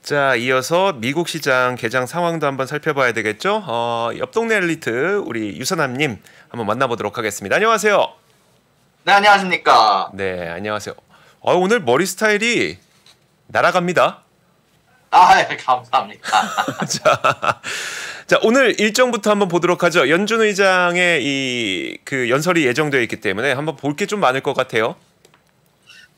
자, 이어서 미국 시장 개장 상황도 한번 살펴봐야 되겠죠? 옆 동네 엘리트 우리 유선남님 한번 만나보도록 하겠습니다. 안녕하세요. 네, 안녕하십니까. 네, 안녕하세요. 오늘 머리 스타일이 날아갑니다. 예, 감사합니다. 자, 오늘 일정부터 한번 보도록 하죠. 연준 의장의 그 연설이 예정되어 있기 때문에 한번 볼 게 좀 많을 것 같아요.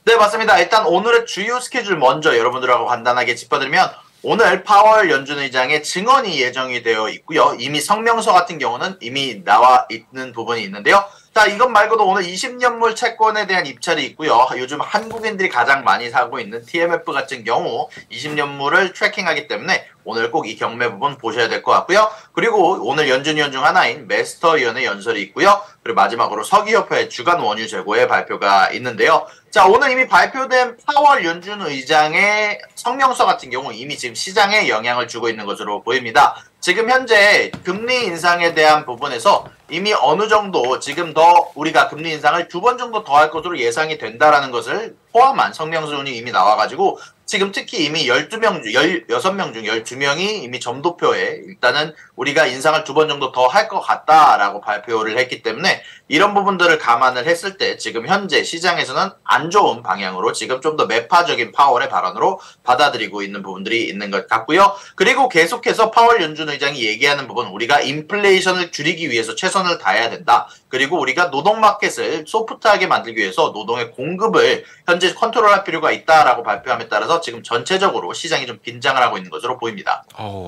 네, 맞습니다. 일단 오늘의 주요 스케줄 먼저 여러분들하고 간단하게 짚어드리면 오늘 파월 연준 의장의 증언이 예정이 되어 있고요. 이미 성명서 같은 경우는 이미 나와 있는 부분이 있는데요. 자, 이것 말고도 오늘 20년물 채권에 대한 입찰이 있고요. 요즘 한국인들이 가장 많이 사고 있는 TMF 같은 경우 20년물을 트래킹하기 때문에 오늘 꼭 이 경매 부분 보셔야 될 것 같고요. 그리고 오늘 연준위원 중 하나인 메스터위원회 연설이 있고요. 그리고 마지막으로 서기협회 주간 원유 재고의 발표가 있는데요. 자, 오늘 이미 발표된 파월 연준 의장의 성명서 같은 경우 이미 지금 시장에 영향을 주고 있는 것으로 보입니다. 지금 현재 금리 인상에 대한 부분에서 이미 어느 정도 지금 더 우리가 금리 인상을 2번 정도 더 할 것으로 예상이 된다라는 것을 포함한 성명서문이 이미 나와가지고 지금 특히 이미 16명 중 12명이 이미 점도표에 일단은 우리가 인상을 2번 정도 더 할 것 같다라고 발표를 했기 때문에 이런 부분들을 감안을 했을 때 지금 현재 시장에서는 안 좋은 방향으로 지금 좀 더 매파적인 파월의 발언으로 받아들이고 있는 부분들이 있는 것 같고요. 그리고 계속해서 파월 연준 의장이 얘기하는 부분 우리가 인플레이션을 줄이기 위해서 최선을 다해야 된다. 그리고 우리가 노동 마켓을 소프트하게 만들기 위해서 노동의 공급을 현재 컨트롤할 필요가 있다라고 발표함에 따라서 지금 전체적으로 시장이 좀 긴장을 하고 있는 것으로 보입니다.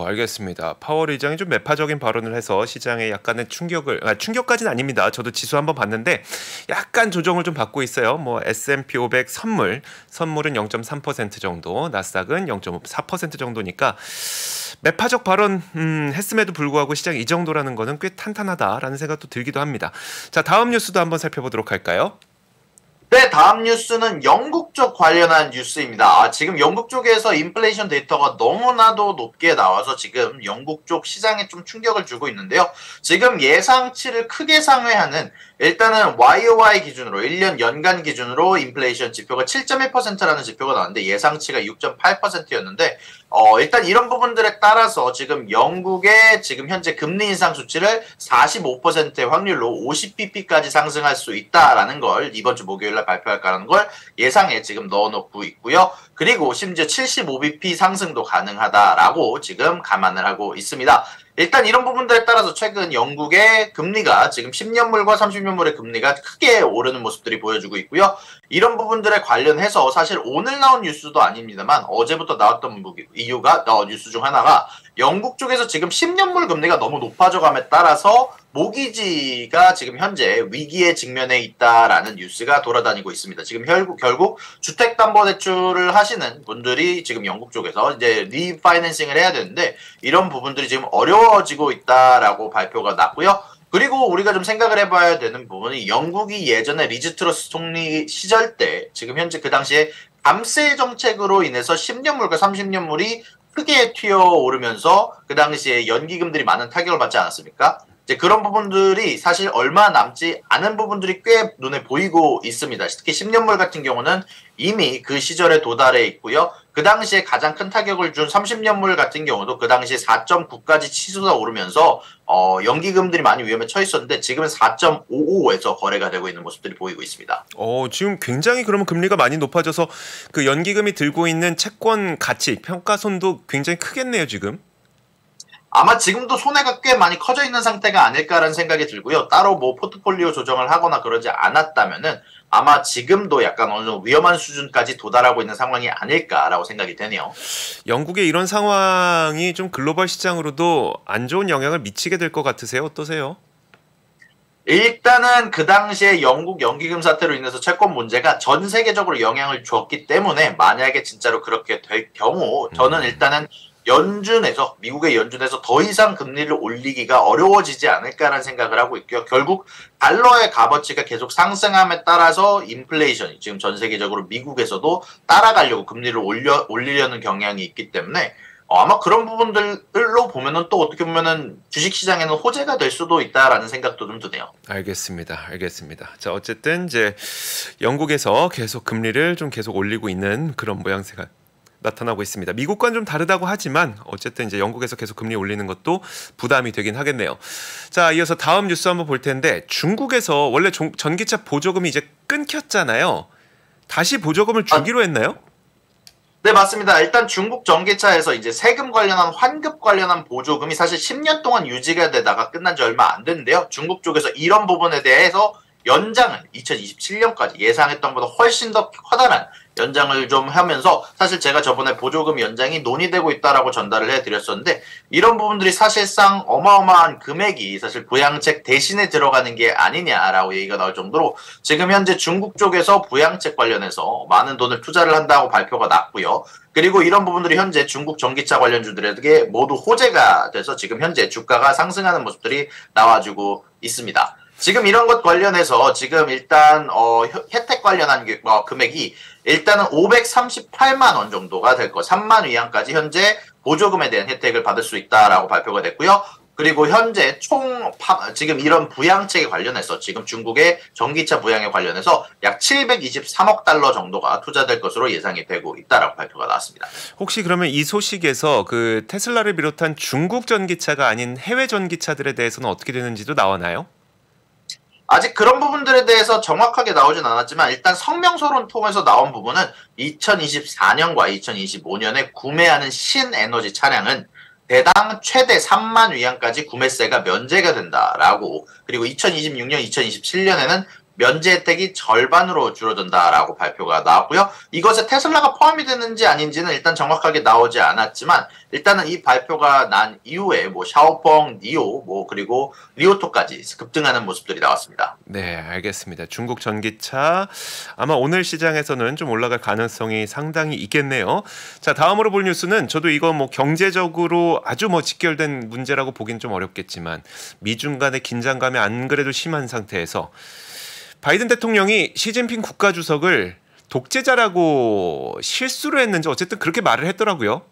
알겠습니다. 파월 의장이 좀 매파적인 발언을 해서 시장에 약간의 충격까지는 아닙니다. 저도 지수 한번 봤는데 약간 조정을 좀 받고 있어요. 뭐 S&P 500 선물은 0.3% 정도, 나스닥은 0.4% 정도니까 매파적 발언 했음에도 불구하고 시장이 이 정도라는 거는 꽤 탄탄하다라는 생각도 들기도 합니다. 자, 다음 뉴스도 한번 살펴보도록 할까요? 네, 다음 뉴스는 영국 쪽 관련한 뉴스입니다. 지금 영국 쪽에서 인플레이션 데이터가 너무나도 높게 나와서 지금 영국 쪽 시장에 좀 충격을 주고 있는데요. 지금 예상치를 크게 상회하는 일단은 YOY 기준으로 1년 연간 기준으로 인플레이션 지표가 7.1%라는 지표가 나왔는데 예상치가 6.8%였는데 일단 이런 부분들에 따라서 지금 영국의 지금 현재 금리 인상 수치를 45%의 확률로 50bp까지 상승할 수 있다라는 걸 이번 주 목요일 날 발표할까라는 걸 예상에 지금 넣어놓고 있고요. 그리고 심지어 75bp 상승도 가능하다라고 지금 감안을 하고 있습니다. 일단 이런 부분들에 따라서 최근 영국의 금리가 지금 10년물과 30년물의 금리가 크게 오르는 모습들이 보여주고 있고요. 이런 부분들에 관련해서 사실 오늘 나온 뉴스도 아닙니다만 어제부터 나왔던 이유가 뉴스 중 하나가 영국 쪽에서 지금 10년물 금리가 너무 높아져감에 따라서 모기지가 지금 현재 위기에 직면해 있다라는 뉴스가 돌아다니고 있습니다. 지금 결국 주택담보대출을 하시는 분들이 지금 영국 쪽에서 이제 리파이낸싱을 해야 되는데 이런 부분들이 지금 어려워지고 있다라고 발표가 났고요. 그리고 우리가 좀 생각을 해봐야 되는 부분이 영국이 예전에 리즈 트러스 총리 시절 때 지금 현재 그 당시에 감세 정책으로 인해서 10년물과 30년물이 크게 튀어오르면서 그 당시에 연기금들이 많은 타격을 받지 않았습니까? 이제 그런 부분들이 사실 얼마 남지 않은 부분들이 꽤 눈에 보이고 있습니다. 특히 10년물 같은 경우는 이미 그 시절에 도달해 있고요. 그 당시에 가장 큰 타격을 준 30년물 같은 경우도 그 당시에 4.9까지 치솟아 오르면서 연기금들이 많이 위험에 처해 있었는데 지금은 4.55에서 거래가 되고 있는 모습들이 보이고 있습니다. 지금 굉장히 그러면 금리가 많이 높아져서 그 연기금이 들고 있는 채권 가치, 평가손도 굉장히 크겠네요, 지금. 아마 지금도 손해가 꽤 많이 커져 있는 상태가 아닐까라는 생각이 들고요. 따로 뭐 포트폴리오 조정을 하거나 그러지 않았다면은 아마 지금도 약간 어느 정도 위험한 수준까지 도달하고 있는 상황이 아닐까라고 생각이 되네요. 영국의 이런 상황이 좀 글로벌 시장으로도 안 좋은 영향을 미치게 될 것 같으세요? 어떠세요? 일단은 그 당시에 영국 연기금 사태로 인해서 채권 문제가 전 세계적으로 영향을 줬기 때문에 만약에 진짜로 그렇게 될 경우 저는 일단은 미국의 연준에서 더 이상 금리를 올리기가 어려워지지 않을까라는 생각을 하고 있고요. 결국 달러의 값어치가 계속 상승함에 따라서 인플레이션이 지금 전 세계적으로 미국에서도 따라가려고 금리를 올리려는 경향이 있기 때문에 아마 그런 부분들로 보면은 또 어떻게 보면은 주식시장에는 호재가 될 수도 있다라는 생각도 좀 드네요. 알겠습니다. 자, 어쨌든 이제 영국에서 계속 금리를 좀 계속 올리고 있는 그런 모양새가 나타나고 있습니다. 미국과는 좀 다르다고 하지만 어쨌든 이제 영국에서 계속 금리 올리는 것도 부담이 되긴 하겠네요. 자, 이어서 다음 뉴스 한번 볼 텐데 중국에서 원래 전기차 보조금이 이제 끊겼잖아요. 다시 보조금을 주기로 했나요? 네, 맞습니다. 일단 중국 전기차에서 이제 세금 관련한 환급 관련한 보조금이 사실 10년 동안 유지가 되다가 끝난 지 얼마 안 됐는데요. 중국 쪽에서 이런 부분에 대해서 연장을 2027년까지 예상했던 것보다 훨씬 더 커다란 연장을 좀 하면서 사실 제가 저번에 보조금 연장이 논의되고 있다라고 전달을 해드렸었는데 이런 부분들이 사실상 어마어마한 금액이 사실 부양책 대신에 들어가는 게 아니냐라고 얘기가 나올 정도로 지금 현재 중국 쪽에서 부양책 관련해서 많은 돈을 투자를 한다고 발표가 났고요. 그리고 이런 부분들이 현재 중국 전기차 관련주들에게 모두 호재가 돼서 지금 현재 주가가 상승하는 모습들이 나와주고 있습니다. 지금 이런 것 관련해서 지금 일단 혜택 관련한 금액이 일단은 538만 원 정도가 될 거, 3만 위안까지 현재 보조금에 대한 혜택을 받을 수 있다라고 발표가 됐고요. 그리고 현재 지금 이런 부양책에 관련해서 지금 중국의 전기차 부양에 관련해서 약 723억 달러 정도가 투자될 것으로 예상이 되고 있다라고 발표가 나왔습니다. 혹시 그러면 이 소식에서 그 테슬라를 비롯한 중국 전기차가 아닌 해외 전기차들에 대해서는 어떻게 되는지도 나오나요? 아직 그런 부분들에 대해서 정확하게 나오진 않았지만 일단 성명서론 통해서 나온 부분은 2024년과 2025년에 구매하는 신에너지 차량은 대당 최대 3만 위안까지 구매세가 면제가 된다라고, 그리고 2026년, 2027년에는 면제 혜택이 절반으로 줄어든다라고 발표가 나왔고요. 이것에 테슬라가 포함이 되는지 아닌지는 일단 정확하게 나오지 않았지만 일단은 이 발표가 난 이후에 뭐 샤오펑, 니오, 뭐 그리고 리오토까지 급등하는 모습들이 나왔습니다. 네, 알겠습니다. 중국 전기차 아마 오늘 시장에서는 좀 올라갈 가능성이 상당히 있겠네요. 자, 다음으로 볼 뉴스는 저도 이거 뭐 경제적으로 아주 뭐 직결된 문제라고 보긴 좀 어렵겠지만 미중 간의 긴장감이 안 그래도 심한 상태에서 바이든 대통령이 시진핑 국가주석을 독재자라고 실수를 했는지 어쨌든 그렇게 말을 했더라고요.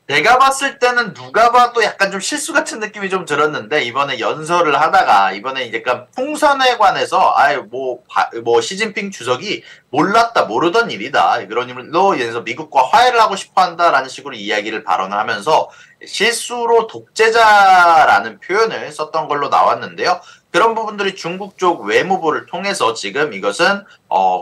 내가 봤을 때는 누가 봐도 약간 좀 실수 같은 느낌이 좀 들었는데 이번에 연설을 하다가 이번에 이제 약간 풍선에 관해서 뭐 시진핑 주석이 몰랐다 모르던 일이다 그런 일로 인해서 미국과 화해를 하고 싶어 한다라는 식으로 이야기를 발언을 하면서 실수로 독재자라는 표현을 썼던 걸로 나왔는데요. 그런 부분들이 중국 쪽 외무부를 통해서 지금 이것은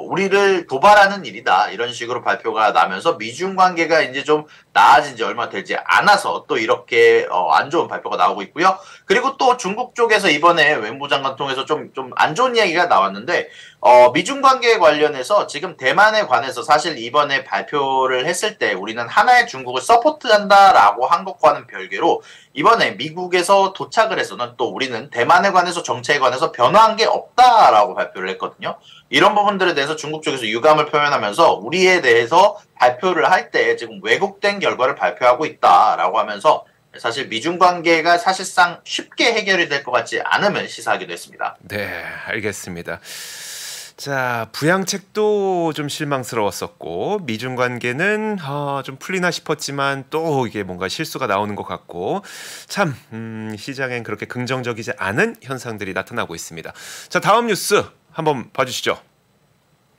우리를 도발하는 일이다 이런 식으로 발표가 나면서 미중 관계가 이제 좀 나아진 지 얼마 되지 않아서 또 이렇게 안 좋은 발표가 나오고 있고요. 그리고 또 중국 쪽에서 이번에 외무부 장관 통해서 좀 안 좋은 이야기가 나왔는데 미중 관계에 관련해서 지금 대만에 관해서 사실 이번에 발표를 했을 때 우리는 하나의 중국을 서포트한다라고 한 것과는 별개로 이번에 미국에서 도착을 해서는 또 우리는 대만에 관해서 정책에 관해서 변화한 게 없다라고 발표를 했거든요. 이런 부분들에 대해서 중국 쪽에서 유감을 표현하면서 우리에 대해서 발표를 할 때 지금 왜곡된 결과를 발표하고 있다라고 하면서 사실 미중 관계가 사실상 쉽게 해결이 될 것 같지 않음을 시사하기도 했습니다. 네, 알겠습니다. 자, 부양책도 좀 실망스러웠었고 미중 관계는 좀 풀리나 싶었지만 또 이게 뭔가 실수가 나오는 것 같고 참 시장엔 그렇게 긍정적이지 않은 현상들이 나타나고 있습니다. 자, 다음 뉴스 한번 봐주시죠.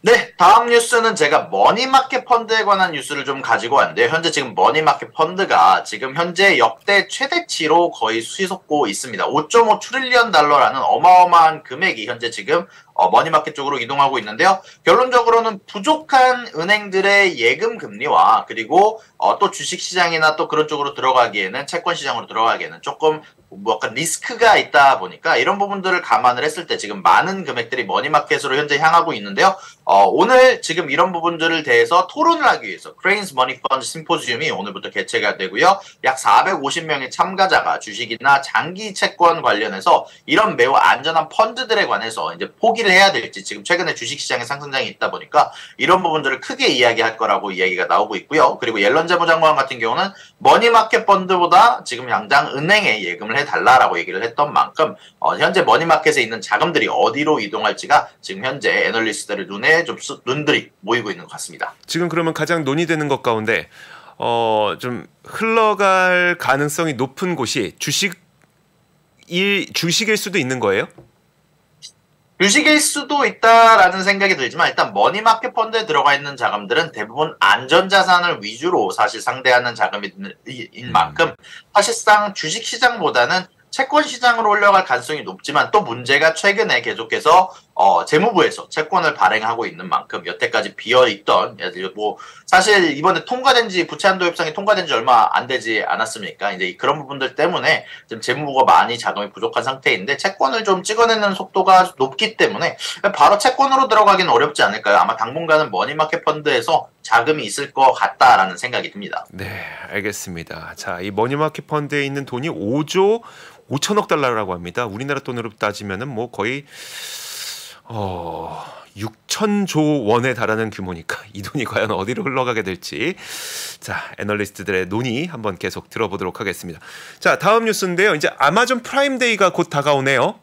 네, 다음 뉴스는 제가 머니마켓 펀드에 관한 뉴스를 좀 가지고 왔는데요. 현재 지금 머니마켓 펀드가 지금 현재 역대 최대치로 거의 휘솟고 있습니다. 5.5 트릴리언 달러라는 어마어마한 금액이 현재 지금 머니마켓 쪽으로 이동하고 있는데요. 결론적으로는 부족한 은행들의 예금 금리와 그리고 또 주식시장이나 또 그런 쪽으로 들어가기에는 채권시장으로 들어가기에는 조금 뭐 약간 리스크가 있다 보니까 이런 부분들을 감안을 했을 때 지금 많은 금액들이 머니마켓으로 현재 향하고 있는데요. 오늘 지금 이런 부분들을 대해서 토론을 하기 위해서 크레인스 머니 펀드 심포지움이 오늘부터 개최가 되고요. 약 450명의 참가자가 주식이나 장기 채권 관련해서 이런 매우 안전한 펀드들에 관해서 이제 포기를 해야 될지 지금 최근에 주식시장에 상승장이 있다 보니까 이런 부분들을 크게 이야기할 거라고 이야기가 나오고 있고요. 그리고 옐런 재무장관 같은 경우는 머니마켓 펀드보다 지금 당장 은행에 예금을 해달라라고 얘기를 했던 만큼 현재 머니마켓에 있는 자금들이 어디로 이동할지가 지금 현재 애널리스트들의 눈에 좀 눈들이 모이고 있는 것 같습니다. 지금 그러면 가장 논의되는 것 가운데 좀 흘러갈 가능성이 높은 곳이 주식일 수도 있는 거예요? 주식일 수도 있다라는 생각이 들지만 일단 머니마켓 펀드에 들어가 있는 자금들은 대부분 안전자산을 위주로 사실 상대하는 자금인 만큼 사실상 주식시장보다는 채권 시장으로 올라갈 가능성이 높지만 또 문제가 최근에 계속해서 재무부에서 채권을 발행하고 있는 만큼 여태까지 비어있던 뭐 사실 이번에 부채 한도 협상이 통과된 지 얼마 안 되지 않았습니까? 이제 그런 부분들 때문에 지금 재무부가 많이 자금이 부족한 상태인데 채권을 좀 찍어내는 속도가 높기 때문에 바로 채권으로 들어가기는 어렵지 않을까요? 아마 당분간은 머니마켓 펀드에서 자금이 있을 것 같다라는 생각이 듭니다. 네, 알겠습니다. 자, 이 머니마켓 펀드에 있는 돈이 5조 5천억 달러라고 합니다. 우리나라 돈으로 따지면은 뭐 거의 6천조 원에 달하는 규모니까 이 돈이 과연 어디로 흘러가게 될지 자 애널리스트들의 논의 한번 계속 들어보도록 하겠습니다. 자 다음 뉴스인데요. 이제 아마존 프라임데이가 곧 다가오네요.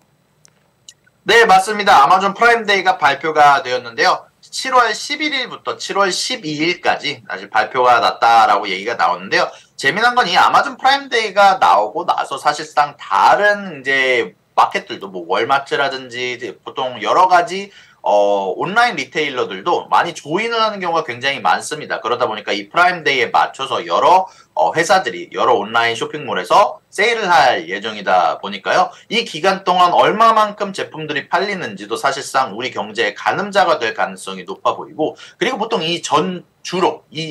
네 맞습니다. 아마존 프라임데이가 발표가 되었는데요. 7월 11일부터 7월 12일까지 사실 발표가 났다라고 얘기가 나오는데요. 재미난 건 이 아마존 프라임데이가 나오고 나서 사실상 다른 이제 마켓들도 뭐 월마트라든지 보통 여러 가지 온라인 리테일러들도 많이 조인을 하는 경우가 굉장히 많습니다. 그러다 보니까 이 프라임데이에 맞춰서 여러 회사들이 여러 온라인 쇼핑몰에서 세일을 할 예정이다 보니까요. 이 기간 동안 얼마만큼 제품들이 팔리는지도 사실상 우리 경제의 가늠자가 될 가능성이 높아 보이고 그리고 보통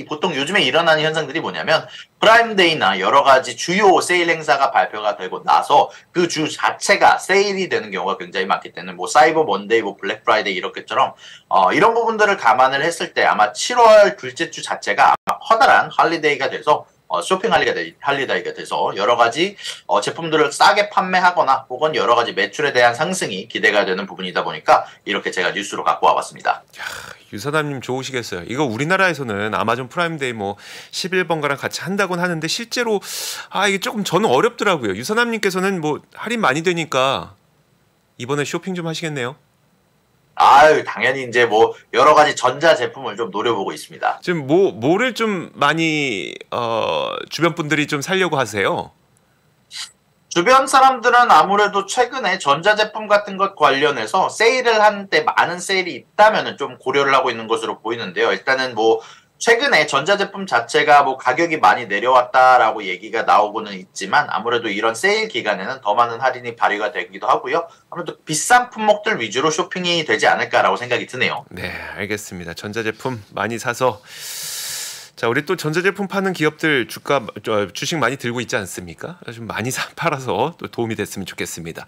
보통 요즘에 일어나는 현상들이 뭐냐면 프라임데이나 여러 가지 주요 세일 행사가 발표가 되고 나서 그 주 자체가 세일이 되는 경우가 굉장히 많기 때문에 뭐 사이버 먼데이, 뭐 블랙 프라이데이 이렇게처럼 이런 부분들을 감안을 했을 때 아마 7월 둘째 주 자체가 아마 커다란 할리데이가 돼서 쇼핑 할리데이가 돼서 여러 가지 제품들을 싸게 판매하거나 혹은 여러 가지 매출에 대한 상승이 기대가 되는 부분이다 보니까 이렇게 제가 뉴스로 갖고 와봤습니다. 유사남님 좋으시겠어요. 이거 우리나라에서는 아마존 프라임데이 뭐 11번가랑 같이 한다고는 하는데 실제로 이게 조금 저는 어렵더라고요. 유사남님께서는 뭐 할인 많이 되니까 이번에 쇼핑 좀 하시겠네요. 아유, 당연히 이제 뭐 여러 가지 전자 제품을 좀 노려보고 있습니다. 지금 뭐를 좀 많이 주변 분들이 좀 사려고 하세요? 주변 사람들은 아무래도 최근에 전자제품 같은 것 관련해서 세일을 하는데 많은 세일이 있다면 좀 고려를 하고 있는 것으로 보이는데요. 일단은 뭐 최근에 전자제품 자체가 뭐 가격이 많이 내려왔다라고 얘기가 나오고는 있지만 아무래도 이런 세일 기간에는 더 많은 할인이 발휘가 되기도 하고요. 아무래도 비싼 품목들 위주로 쇼핑이 되지 않을까라고 생각이 드네요. 네, 알겠습니다. 전자제품 많이 사서 자, 우리 또 전자제품 파는 기업들 주식 많이 들고 있지 않습니까? 좀 많이 팔아서 또 도움이 됐으면 좋겠습니다.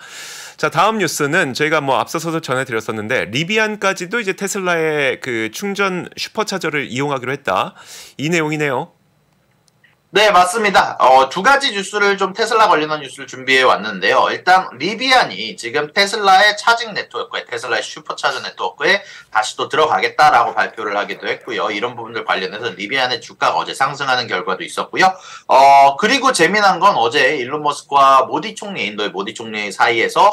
자, 다음 뉴스는 저희가 뭐 앞서서도 전해드렸었는데 리비안까지도 이제 테슬라의 그 충전 슈퍼차저를 이용하기로 했다. 이 내용이네요. 네, 맞습니다. 두 가지 뉴스를 좀 테슬라 관련한 뉴스를 준비해 왔는데요. 일단 리비안이 지금 테슬라의 차징 네트워크에 테슬라의 슈퍼차저 네트워크에 다시 또 들어가겠다라고 발표를 하기도 했고요. 이런 부분들 관련해서 리비안의 주가가 어제 상승하는 결과도 있었고요. 그리고 재미난 건 어제 일론 머스크와 인도의 모디 총리 사이에서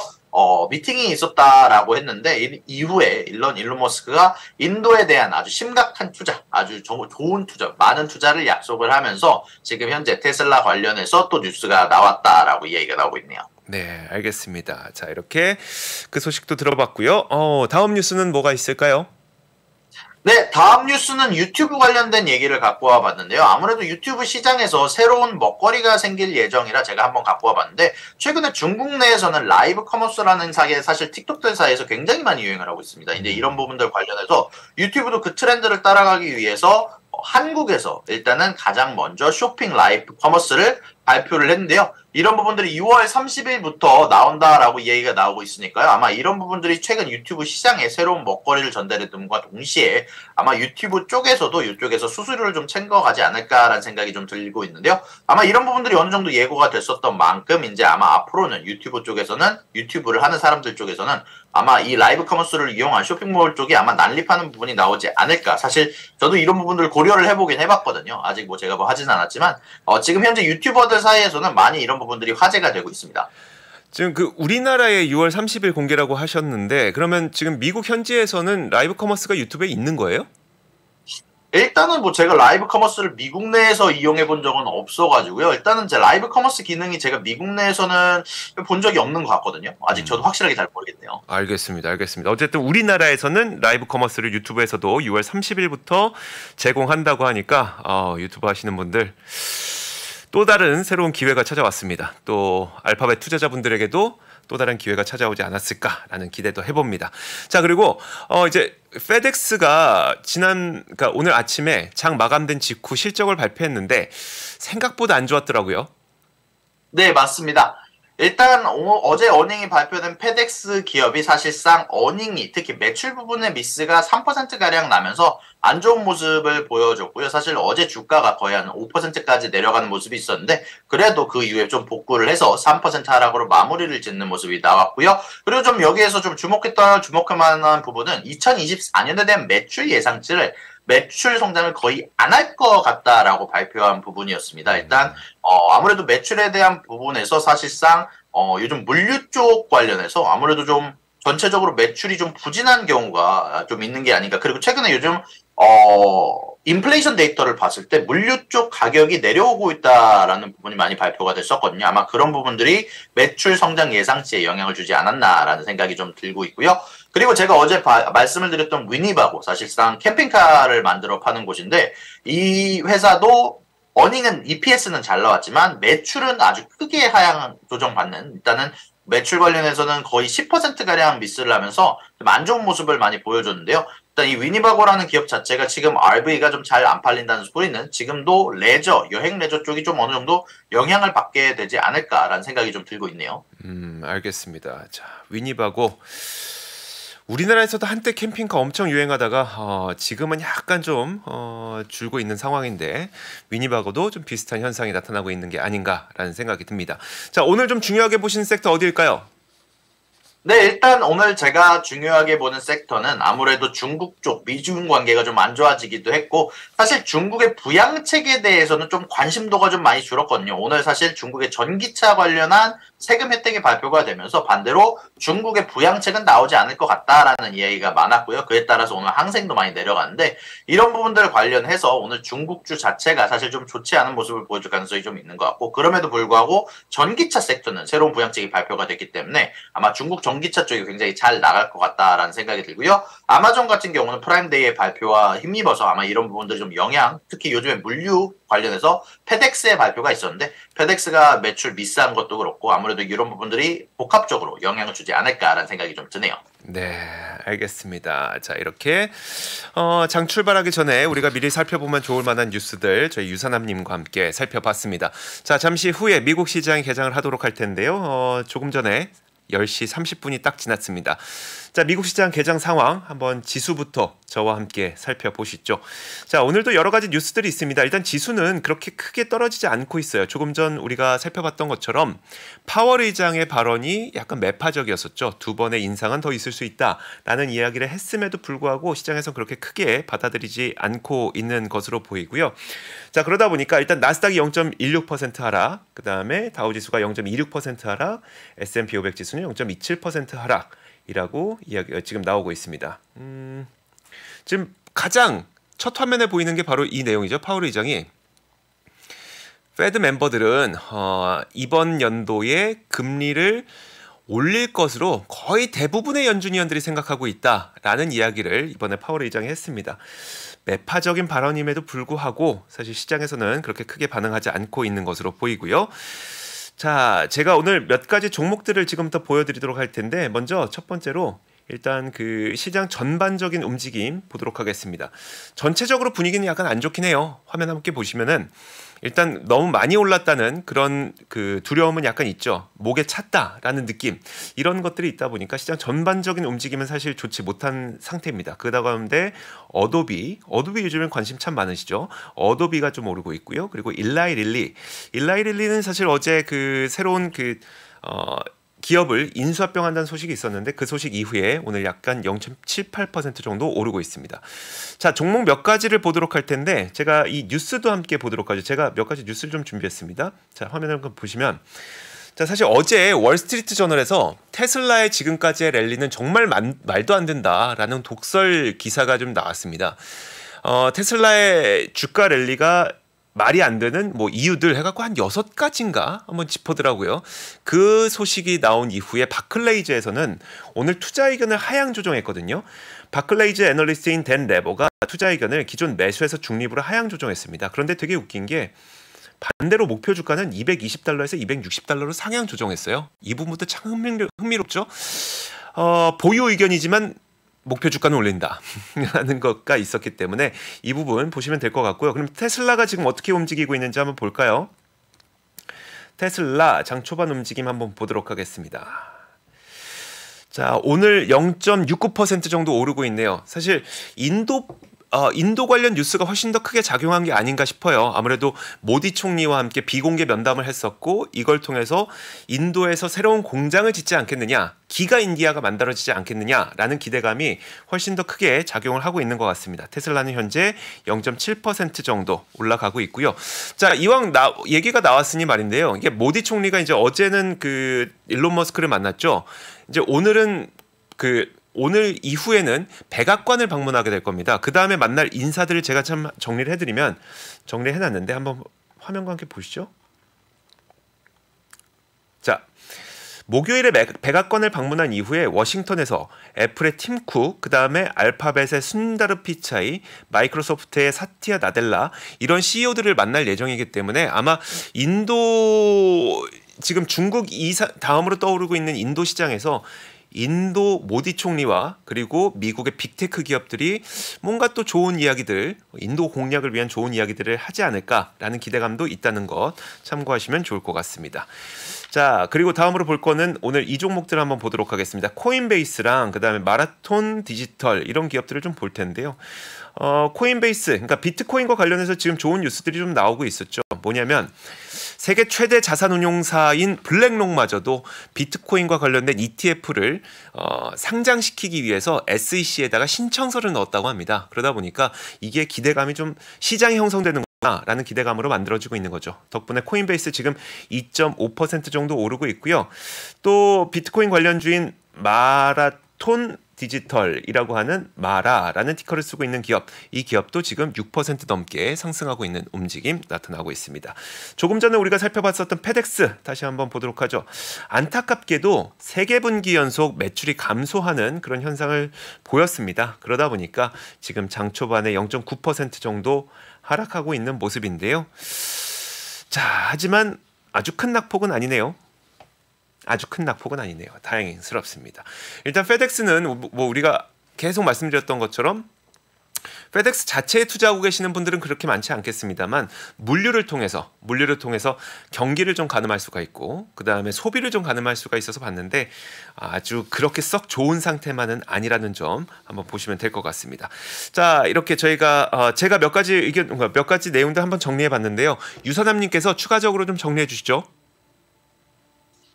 미팅이 있었다라고 했는데 이후에 일론 머스크가 인도에 대한 아주 심각한 투자, 아주 좋은 투자, 많은 투자를 약속을 하면서 지금 현재 테슬라 관련해서 또 뉴스가 나왔다라고 얘기가 나오고 있네요. 네, 알겠습니다. 자, 이렇게 그 소식도 들어봤고요. 다음 뉴스는 뭐가 있을까요? 네, 다음 뉴스는 유튜브 관련된 얘기를 갖고 와봤는데요. 아무래도 유튜브 시장에서 새로운 먹거리가 생길 예정이라 제가 한번 갖고 와봤는데 최근에 중국 내에서는 라이브 커머스라는 사실 틱톡 사이에서 굉장히 많이 유행을 하고 있습니다. 이제 이런 부분들 관련해서 유튜브도 그 트렌드를 따라가기 위해서 한국에서 일단은 가장 먼저 쇼핑 라이브 커머스를 발표를 했는데요. 이런 부분들이 6월 30일부터 나온다라고 얘기가 나오고 있으니까요. 아마 이런 부분들이 최근 유튜브 시장에 새로운 먹거리를 전달해둠과 동시에 아마 유튜브 쪽에서도 이쪽에서 수수료를 좀 챙겨가지 않을까라는 생각이 좀 들고 있는데요. 아마 이런 부분들이 어느 정도 예고가 됐었던 만큼 이제 아마 앞으로는 유튜브를 하는 사람들 쪽에서는 아마 이 라이브 커머스를 이용한 쇼핑몰 쪽이 아마 난립하는 부분이 나오지 않을까. 사실 저도 이런 부분들을 고려를 해보긴 해봤거든요. 아직 뭐 제가 하진 않았지만 지금 현재 유튜버들 사이에서는 많이 이런 부분들이 화제가 되고 있습니다. 지금 그 우리나라의 6월 30일 공개라고 하셨는데 그러면 지금 미국 현지에서는 라이브 커머스가 유튜브에 있는 거예요? 일단은 뭐 제가 라이브 커머스를 미국 내에서 이용해 본 적은 없어가지고요. 일단은 제 라이브 커머스 기능이 제가 미국 내에서는 본 적이 없는 것 같거든요. 아직 저도 확실하게 잘 모르겠네요. 알겠습니다. 알겠습니다. 어쨌든 우리나라에서는 라이브 커머스를 유튜브에서도 6월 30일부터 제공한다고 하니까 유튜브 하시는 분들 또 다른 새로운 기회가 찾아왔습니다. 또 알파벳 투자자분들에게도 또 다른 기회가 찾아오지 않았을까라는 기대도 해봅니다. 자, 그리고 이제 페덱스가 그러니까 오늘 아침에 장 마감된 직후 실적을 발표했는데 생각보다 안 좋았더라고요. 네, 맞습니다. 일단 어제 어닝이 발표된 페덱스 기업이 사실상 어닝이 특히 매출 부분의 미스가 3%가량 나면서 안 좋은 모습을 보여줬고요. 사실 어제 주가가 거의 한 5%까지 내려가는 모습이 있었는데 그래도 그 이후에 좀 복구를 해서 3% 하락으로 마무리를 짓는 모습이 나왔고요. 그리고 좀 여기에서 좀 주목할 만한 부분은 2024년에 대한 매출 예상치를 매출 성장을 거의 안 할 것 같다라고 발표한 부분이었습니다. 일단 아무래도 매출에 대한 부분에서 사실상 요즘 물류 쪽 관련해서 아무래도 좀 전체적으로 매출이 좀 부진한 경우가 좀 있는 게 아닌가. 그리고 최근에 요즘 인플레이션 데이터를 봤을 때 물류 쪽 가격이 내려오고 있다라는 부분이 많이 발표가 됐었거든요. 아마 그런 부분들이 매출 성장 예상치에 영향을 주지 않았나라는 생각이 좀 들고 있고요. 그리고 제가 어제 말씀을 드렸던 위니바고 사실상 캠핑카를 만들어 파는 곳인데 이 회사도 어닝은 EPS는 잘 나왔지만 매출은 아주 크게 하향 조정받는 일단은 매출 관련해서는 거의 10%가량 미스를 하면서 좀 안 좋은 모습을 많이 보여줬는데요. 일단 이 위니바고라는 기업 자체가 지금 RV가 좀 잘 안 팔린다는 소리는 지금도 여행 레저 쪽이 좀 어느 정도 영향을 받게 되지 않을까라는 생각이 좀 들고 있네요. 알겠습니다. 자, 위니바고 우리나라에서도 한때 캠핑카 엄청 유행하다가 지금은 약간 좀 줄고 있는 상황인데 위니바고도 좀 비슷한 현상이 나타나고 있는 게 아닌가라는 생각이 듭니다. 자, 오늘 좀 중요하게 보신 섹터 어디일까요? 네, 일단 오늘 제가 중요하게 보는 섹터는 아무래도 중국 쪽 미중 관계가 좀 안 좋아지기도 했고 사실 중국의 부양책에 대해서는 좀 관심도가 좀 많이 줄었거든요. 오늘 사실 중국의 전기차 관련한 세금 혜택이 발표가 되면서 반대로 중국의 부양책은 나오지 않을 것 같다라는 이야기가 많았고요. 그에 따라서 오늘 항생도 많이 내려갔는데 이런 부분들 관련해서 오늘 중국주 자체가 사실 좀 좋지 않은 모습을 보여줄 가능성이 좀 있는 것 같고 그럼에도 불구하고 전기차 섹터는 새로운 부양책이 발표가 됐기 때문에 아마 중국 전기차 쪽이 굉장히 잘 나갈 것 같다라는 생각이 들고요. 아마존 같은 경우는 프라임데이의 발표와 힘입어서 아마 이런 부분들이 좀 특히 요즘에 물류 관련해서 페덱스의 발표가 있었는데 페덱스가 매출 미스한 것도 그렇고 아무래도 이런 부분들이 복합적으로 영향을 주지 않을까라는 생각이 좀 드네요. 네, 알겠습니다. 자, 이렇게 장 출발하기 전에 우리가 미리 살펴보면 좋을 만한 뉴스들 저희 유산남님과 함께 살펴봤습니다. 자, 잠시 후에 미국 시장이 개장을 하도록 할 텐데요. 조금 전에 10시 30분이 딱 지났습니다. 자, 미국 시장 개장 상황 한번 지수부터 저와 함께 살펴보시죠. 자, 오늘도 여러 가지 뉴스들이 있습니다. 일단 지수는 그렇게 크게 떨어지지 않고 있어요. 조금 전 우리가 살펴봤던 것처럼 파월 의장의 발언이 약간 매파적이었었죠. 두 번의 인상은 더 있을 수 있다라는 이야기를 했음에도 불구하고 시장에서는 그렇게 크게 받아들이지 않고 있는 것으로 보이고요. 자, 그러다 보니까 일단 나스닥이 0.16% 하락, 그 다음에 다우지수가 0.26% 하락, S&P 500 지수는 0.27% 하락이라고 이야기가 지금 나오고 있습니다. 지금 가장 첫 화면에 보이는 게 바로 이 내용이죠. 파월 의장이 페드 멤버들은 이번 연도에 금리를 올릴 것으로 거의 대부분의 연준위원들이 생각하고 있다라는 이야기를 이번에 파월 의장이 했습니다. 매파적인 발언임에도 불구하고 사실 시장에서는 그렇게 크게 반응하지 않고 있는 것으로 보이고요. 자, 제가 오늘 몇 가지 종목들을 지금부터 보여드리도록 할 텐데 먼저 첫 번째로 일단 그 시장 전반적인 움직임 보도록 하겠습니다. 전체적으로 분위기는 약간 안 좋긴 해요. 화면 함께 보시면은 일단 너무 많이 올랐다는 그런 그 두려움은 약간 있죠. 목에 찼다라는 느낌. 이런 것들이 있다 보니까 시장 전반적인 움직임은 사실 좋지 못한 상태입니다. 그러다 가운데 어도비 요즘엔 관심 참 많으시죠. 어도비가 좀 오르고 있고요. 그리고 일라이릴리는 사실 어제 그 새로운 기업을 인수합병한다는 소식이 있었는데 그 소식 이후에 오늘 약간 0.78% 정도 오르고 있습니다. 자, 종목 몇 가지를 보도록 할 텐데 제가 이 뉴스도 함께 보도록 하죠. 제가 몇 가지 뉴스를 좀 준비했습니다. 자, 화면을 한번 보시면 자, 사실 어제 월스트리트 저널에서 테슬라의 지금까지의 랠리는 정말 말도 안 된다라는 독설 기사가 좀 나왔습니다. 테슬라의 주가 랠리가 말이 안 되는 뭐 이유들 해갖고 한 6가지인가 한번 짚어더라고요. 그 소식이 나온 이후에 바클레이즈에서는 오늘 투자 의견을 하향 조정했거든요. 바클레이즈 애널리스트인 댄 레버가 투자 의견을 기존 매수에서 중립으로 하향 조정했습니다. 그런데 되게 웃긴 게 반대로 목표 주가는 220달러에서 260달러로 상향 조정했어요. 이 부분도 참 흥미롭죠. 보유 의견이지만 목표 주가는 올린다 라는 것가 있었기 때문에 이 부분 보시면 될 것 같고요. 그럼 테슬라가 지금 어떻게 움직이고 있는지 한번 볼까요? 테슬라 장 초반 움직임 한번 보도록 하겠습니다. 자, 오늘 0.69% 정도 오르고 있네요. 사실 인도 관련 뉴스가 훨씬 더 크게 작용한 게 아닌가 싶어요. 아무래도 모디 총리와 함께 비공개 면담을 했었고 이걸 통해서 인도에서 새로운 공장을 짓지 않겠느냐, 기가 인디아가 만들어지지 않겠느냐라는 기대감이 훨씬 더 크게 작용을 하고 있는 것 같습니다. 테슬라는 현재 0.7% 정도 올라가고 있고요. 자, 이왕 얘기가 나왔으니 말인데요. 이게 모디 총리가 이제 어제는 그 일론 머스크를 만났죠. 이제 오늘 이후에는 백악관을 방문하게 될 겁니다. 그 다음에 만날 인사들을 제가 참 정리를 해놨는데 한번 화면과 함께 보시죠. 자, 목요일에 백악관을 방문한 이후에 워싱턴에서 애플의 팀 쿡, 그 다음에 알파벳의 순다르 피차이, 마이크로소프트의 사티아 나델라 이런 CEO들을 만날 예정이기 때문에 아마 지금 중국 다음으로 떠오르고 있는 인도 시장에서 인도 모디 총리와 그리고 미국의 빅테크 기업들이 뭔가 또 좋은 이야기들, 인도 공략을 위한 좋은 이야기들을 하지 않을까라는 기대감도 있다는 것 참고하시면 좋을 것 같습니다. 자, 그리고 다음으로 볼 거는 오늘 이 종목들 한번 보도록 하겠습니다. 코인베이스랑 그다음에 마라톤 디지털 이런 기업들을 좀 볼 텐데요. 코인베이스, 그러니까 비트코인과 관련해서 지금 좋은 뉴스들이 좀 나오고 있었죠. 뭐냐면 세계 최대 자산운용사인 블랙록마저도 비트코인과 관련된 ETF를 상장시키기 위해서 SEC에다가 신청서를 넣었다고 합니다. 그러다 보니까 이게 기대감이 좀 시장이 형성되는 라는 기대감으로 만들어지고 있는 거죠. 덕분에 코인베이스 지금 2.5% 정도 오르고 있고요. 또 비트코인 관련주인 마라톤 디지털이라고 하는 마라라는 티커를 쓰고 있는 기업, 이 기업도 지금 6% 넘게 상승하고 있는 움직임 나타나고 있습니다. 조금 전에 우리가 살펴봤었던 페덱스 다시 한번 보도록 하죠. 안타깝게도 3분기 연속 매출이 감소하는 그런 현상을 보였습니다. 그러다 보니까 지금 장 초반에 0.9% 정도 하락하고 있는 모습인데요. 자, 하지만 아주 큰 낙폭은 아니네요. 다행스럽습니다. 일단 페덱스는 뭐 우리가 계속 말씀드렸던 것처럼 페덱스 자체에 투자하고 계시는 분들은 그렇게 많지 않겠습니다만 물류를 통해서 경기를 좀 가늠할 수가 있고 그 다음에 소비를 좀 가늠할 수가 있어서 봤는데 아주 그렇게 썩 좋은 상태만은 아니라는 점 한번 보시면 될 것 같습니다. 자, 이렇게 제가 몇 가지 내용들 한번 정리해 봤는데요. 유선남님께서 추가적으로 좀 정리해 주시죠.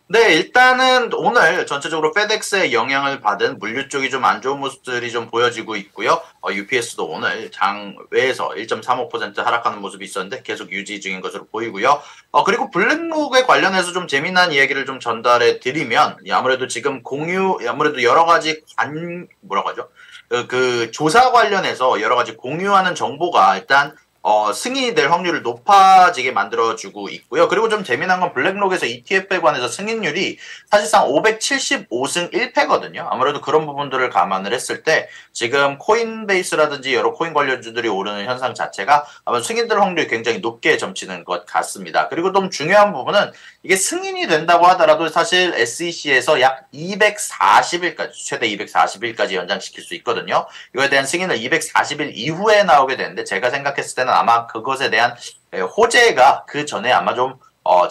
네, 일단은 오늘 전체적으로 페덱스의 영향을 받은 물류 쪽이 좀 안 좋은 모습들이 좀 보여지고 있고요. UPS도 오늘 장외에서 1.35% 하락하는 모습이 있었는데 계속 유지 중인 것으로 보이고요. 그리고 블랙록에 관련해서 좀 재미난 이야기를 좀 전달해 드리면 아무래도 지금 아무래도 여러 가지 그 조사 관련해서 여러 가지 공유하는 정보가 일단 승인이 될 확률을 높아지게 만들어주고 있고요. 그리고 좀 재미난 건 블랙록에서 ETF에 관해서 승인율이 사실상 575승 1패거든요. 아무래도 그런 부분들을 감안을 했을 때 지금 코인베이스라든지 여러 코인 관련주들이 오르는 현상 자체가 아마 승인될 확률이 굉장히 높게 점치는 것 같습니다. 그리고 좀 중요한 부분은 이게 승인이 된다고 하더라도 사실 SEC에서 약 240일까지, 최대 240일까지 연장시킬 수 있거든요. 이거에 대한 승인을 240일 이후에 나오게 되는데 제가 생각했을 때는 아마 그것에 대한 호재가 그 전에 아마 좀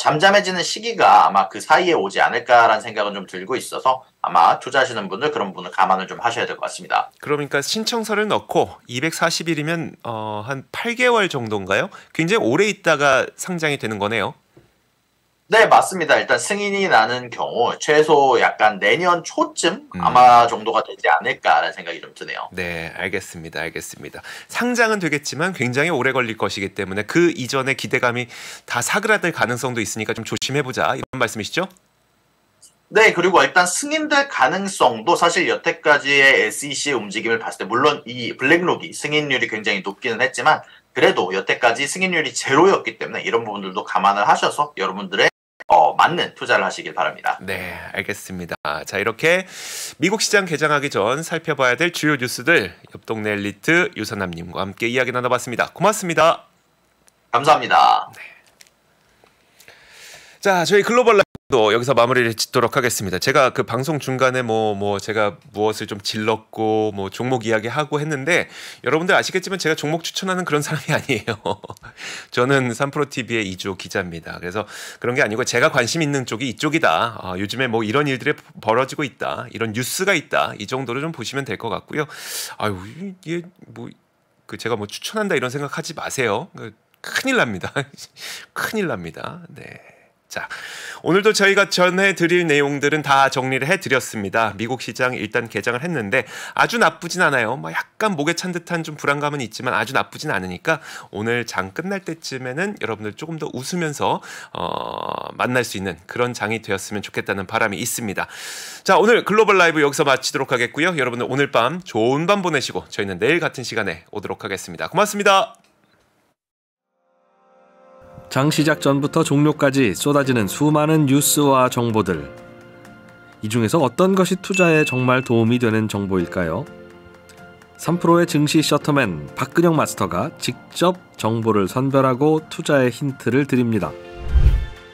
잠잠해지는 시기가 아마 그 사이에 오지 않을까라는 생각은 좀 들고 있어서 아마 투자하시는 분들 그런 부분을 감안을 좀 하셔야 될 것 같습니다. 그러니까 신청서를 넣고 240일이면 한 8개월 정도인가요? 굉장히 오래 있다가 상장이 되는 거네요. 네, 맞습니다. 일단 승인이 나는 경우 최소 약간 내년 초쯤 아마 정도가 되지 않을까라는 생각이 좀 드네요. 네, 알겠습니다. 상장은 되겠지만 굉장히 오래 걸릴 것이기 때문에 그 이전의 기대감이 다 사그라들 가능성도 있으니까 좀 조심해보자 이런 말씀이시죠? 네, 그리고 일단 승인될 가능성도 사실 여태까지의 SEC의 움직임을 봤을 때 물론 이 블랙록이 승인율이 굉장히 높기는 했지만 그래도 여태까지 승인율이 제로였기 때문에 이런 부분들도 감안을 하셔서 여러분들의 맞는 투자를 하시길 바랍니다. 네, 알겠습니다. 자, 이렇게 미국 시장 개장하기 전 살펴봐야 될 주요 뉴스들 옆 동네 엘리트 유선남님과 함께 이야기 나눠봤습니다. 고맙습니다. 감사합니다. 자, 저희 글로벌 라이브도 여기서 마무리를 짓도록 하겠습니다. 제가 그 방송 중간에 제가 무엇을 좀 질렀고 종목 이야기하고 했는데 여러분들 아시겠지만 제가 종목 추천하는 그런 사람이 아니에요. 저는 3프로TV의 이주호 기자입니다. 그래서 그런 게 아니고 제가 관심 있는 쪽이 이쪽이다. 요즘에 이런 일들이 벌어지고 있다. 이런 뉴스가 있다. 이 정도로 좀 보시면 될 것 같고요. 아유, 이게 제가 추천한다 이런 생각하지 마세요. 큰일 납니다. 큰일 납니다. 네. 자, 오늘도 저희가 전해드릴 내용들은 다 정리를 해드렸습니다. 미국 시장 일단 개장을 했는데 아주 나쁘진 않아요. 약간 목에 찬 듯한 좀 불안감은 있지만 아주 나쁘진 않으니까 오늘 장 끝날 때쯤에는 여러분들 조금 더 웃으면서 만날 수 있는 그런 장이 되었으면 좋겠다는 바람이 있습니다. 자, 오늘 글로벌 라이브 여기서 마치도록 하겠고요. 여러분들 오늘 밤 좋은 밤 보내시고 저희는 내일 같은 시간에 오도록 하겠습니다. 고맙습니다. 장 시작 전부터 종료까지 쏟아지는 수많은 뉴스와 정보들. 이 중에서 어떤 것이 투자에 정말 도움이 되는 정보일까요? 3프로의 증시 셔터맨 박근영 마스터가 직접 정보를 선별하고 투자의 힌트를 드립니다.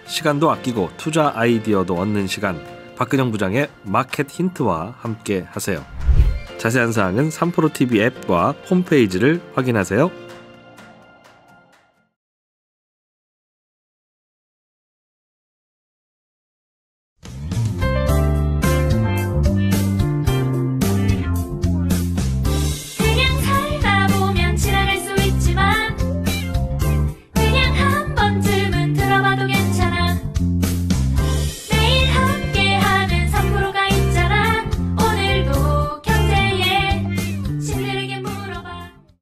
시간도 아끼고 투자 아이디어도 얻는 시간, 박근영 부장의 마켓 힌트와 함께 하세요. 자세한 사항은 3프로TV 앱과 홈페이지를 확인하세요.